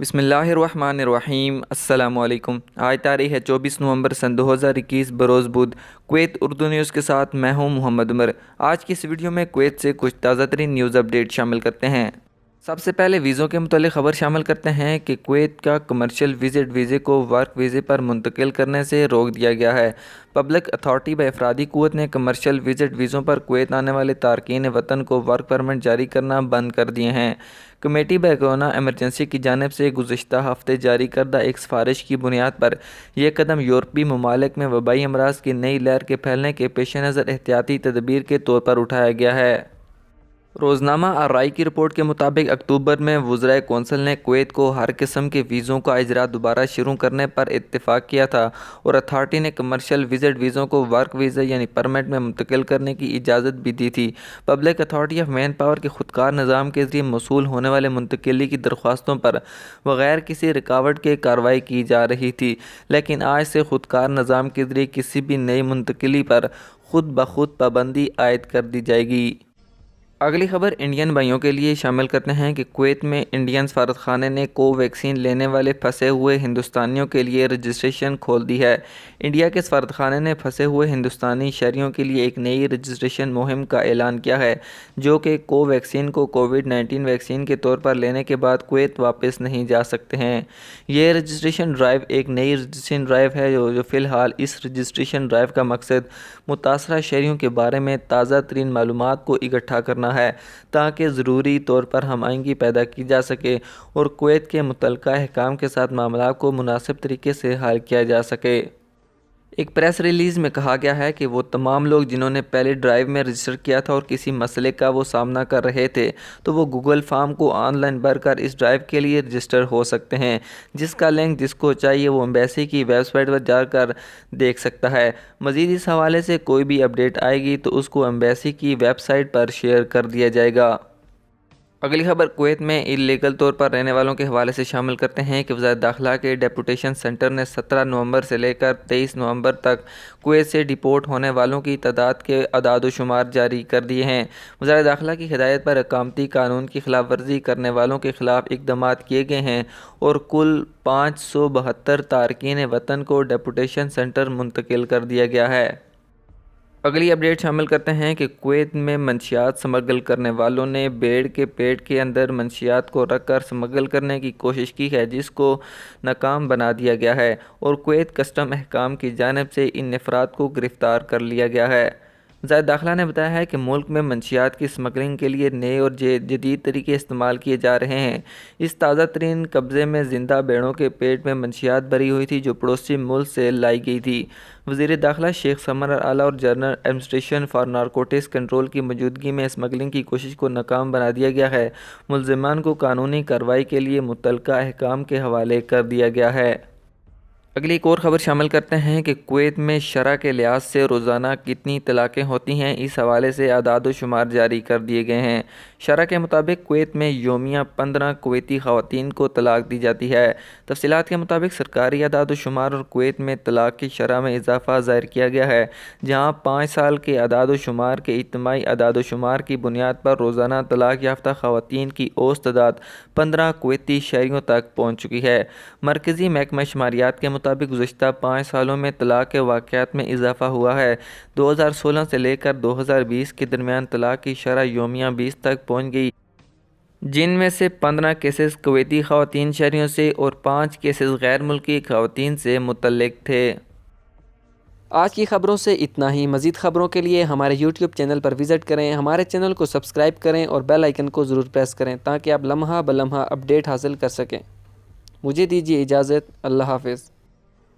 بسم اللہ الرحمن الرحیم۔ السلام علیکم۔ آج تاریخ ہے 24 نومبر سن 2021 بروز بدھ۔ کویت اردو نیوز کے ساتھ میں ہوں محمد عمر۔ آج کی اس ویڈیو میں کویت سے کچھ تازہ ترین نیوز اپڈیٹ شامل کرتے ہیں۔ سب سے پہلے ویزوں کے متعلق خبر شامل کرتے ہیں کہ کویت کا کمرشل وزٹ ویزے کو ورک ویزے پر منتقل کرنے سے روک دیا گیا ہے۔ پبلک اتھارٹی افرادی قوت نے کمرشل وزٹ ویزوں پر کویت آنے والے تارکین وطن کو ورک پرمٹ جاری کرنا بند کر دیے ہیں۔ کمیٹی بیگانہ ایمرجنسی کی جانب سے گزشتہ ہفتے جاری کردہ ایک سفارش کی بنیاد پر یہ قدم یورپی ممالک میں وبائی امراض کی نئی لہر کے پھیلنے کے پیش نظر احتیاطی تدابیر کے طور پر اٹھایا گیا ہے۔ روزنامہ آرائی کی رپورٹ کے مطابق اکتوبر میں وزرائے کونسل نے کویت کو ہر قسم کے ویزوں کا اجرا دوبارہ شروع کرنے پر اتفاق کیا تھا اور اتھارٹی نے کمرشل وزٹ ویزوں کو ورک ویزا یعنی پرمٹ میں منتقل کرنے کی اجازت بھی دی تھی۔ Public authority of manpower کے خودکار نظام کے ذریعے موصول ہونے والے منتقلی کی درخواستوں پر بغیر کسی رکاوٹ کے کارروائی کی جا رہی تھی، لیکن آج سے خودکار نظام کے ذریعے کسی بھی نئی منتقلی پر خود بخود پابندی عائد کر دی جائے گی۔ اگلی خبر انڈین بھائیوں کے لیے شامل کرتے ہیں کہ کویت میں انڈین سفارتخانے نے کو ویکسین لینے والے پھنسے ہوئے ہندوستانیوں کے لیے رجسٹریشن کھول دی ہے۔ انڈیا کے سفارتخانے نے پھنسے ہوئے ہندوستانی شہریوں کے لیے ایک نئی رجسٹریشن مہم کا اعلان کیا ہے، جو کہ کو ویکسین کو کووڈ-19 ویکسین کے طور پر لینے کے بعد کویت واپس نہیں جا سکتے ہیں۔ یہ رجسٹریشن ڈرائیو ایک نئی رجسٹریشن ڈرائیو ہے جو فی الحال اس رجسٹریشن ڈرائیو کا مقصد متاثرہ شہریوں کے بارے میں تازہ ترین معلومات کو اکٹھا کرنا ہے تاکہ ضروری طور پر ہم آہنگی پیدا کی جا سکے اور کویت کے متعلقہ حکام کے ساتھ معاملات کو مناسب طریقے سے حل کیا جا سکے۔ ایک پریس ریلیز میں کہا گیا ہے کہ وہ تمام لوگ جنہوں نے پہلے ڈرائیو میں رجسٹر کیا تھا اور کسی مسئلے کا وہ سامنا کر رہے تھے تو وہ گوگل فارم کو آن لائن بھر کر اس ڈرائیو کے لیے رجسٹر ہو سکتے ہیں، جس کا لنک جس کو چاہیے وہ ایمبیسی کی ویب سائٹ پر جا کر دیکھ سکتا ہے۔ مزید اس حوالے سے کوئی بھی اپڈیٹ آئے گی تو اس کو ایمبیسی کی ویب سائٹ پر شیئر کر دیا جائے گا۔ اگلی خبر کویت میں انلیگل طور پر رہنے والوں کے حوالے سے شامل کرتے ہیں کہ وزارت داخلہ کے ڈیپوٹیشن سینٹر نے 17 نومبر سے لے کر 23 نومبر تک کویت سے ڈیپورٹ ہونے والوں کی تعداد کے اعداد و شمار جاری کر دیے ہیں۔ وزارت داخلہ کی ہدایت پر اقامتی قانون کی خلاف ورزی کرنے والوں کے خلاف اقدامات کیے گئے ہیں اور کل 572 تارکین وطن کو ڈیپوٹیشن سینٹر منتقل کر دیا گیا ہے۔ اگلی اپڈیٹ شامل کرتے ہیں کہ کویت میں منشیات سمگل کرنے والوں نے بھیڑ کے پیٹ کے اندر منشیات کو رکھ کر سمگل کرنے کی کوشش کی ہے، جس کو ناکام بنا دیا گیا ہے اور کویت کسٹم حکام کی جانب سے ان افراد کو گرفتار کر لیا گیا ہے۔ وزارت داخلہ نے بتایا ہے کہ ملک میں منشیات کی سمگلنگ کے لیے نئے اور جدید طریقے استعمال کیے جا رہے ہیں۔ اس تازہ ترین قبضے میں زندہ بھیڑوں کے پیٹ میں منشیات بھری ہوئی تھی جو پڑوسی ملک سے لائی گئی تھی۔ وزیر داخلہ شیخ سمر اعلیٰ اور general administration for narcotics control کی موجودگی میں اسمگلنگ کی کوشش کو ناکام بنا دیا گیا ہے۔ ملزمان کو قانونی کارروائی کے لیے متعلقہ حکام کے حوالے کر دیا گیا ہے۔ اگلی ایک اور خبر شامل کرتے ہیں کہ کویت میں شرح کے لحاظ سے روزانہ کتنی طلاقیں ہوتی ہیں، اس حوالے سے اعداد و شمار جاری کر دیے گئے ہیں۔ شرح کے مطابق کویت میں یومیہ 15 کویتی خواتین کو طلاق دی جاتی ہے۔ تفصیلات کے مطابق سرکاری اعداد و شمار اور کویت میں طلاق کی شرح میں اضافہ ظاہر کیا گیا ہے، جہاں 5 سال کے اعداد و شمار کے اجتماعی اعداد و شمار کی بنیاد پر روزانہ طلاق یافتہ خواتین کی اوسط تعداد 15 کویتی شہریوں تک پہنچ چکی ہے۔ مرکزی محکمہ شماریات کے مطابق گزشتہ 5 سالوں میں طلاق کے واقعات میں اضافہ ہوا ہے۔ 2016 سے لے کر 2020 کے درمیان طلاق کی شرح یومیہ 20 تک پہنچ گئی، جن میں سے 15 کیسز کویتی خواتین شہریوں سے اور 5 کیسز غیر ملکی خواتین سے متعلق تھے۔ آج کی خبروں سے اتنا ہی۔ مزید خبروں کے لیے ہمارے یوٹیوب چینل پر وزٹ کریں، ہمارے چینل کو سبسکرائب کریں اور بیل آئیکن کو ضرور پریس کریں تاکہ آپ لمحہ بلمحہ اپڈیٹ حاصل کر سکیں۔ مجھے دیجیے اجازت۔ اللہ حافظ۔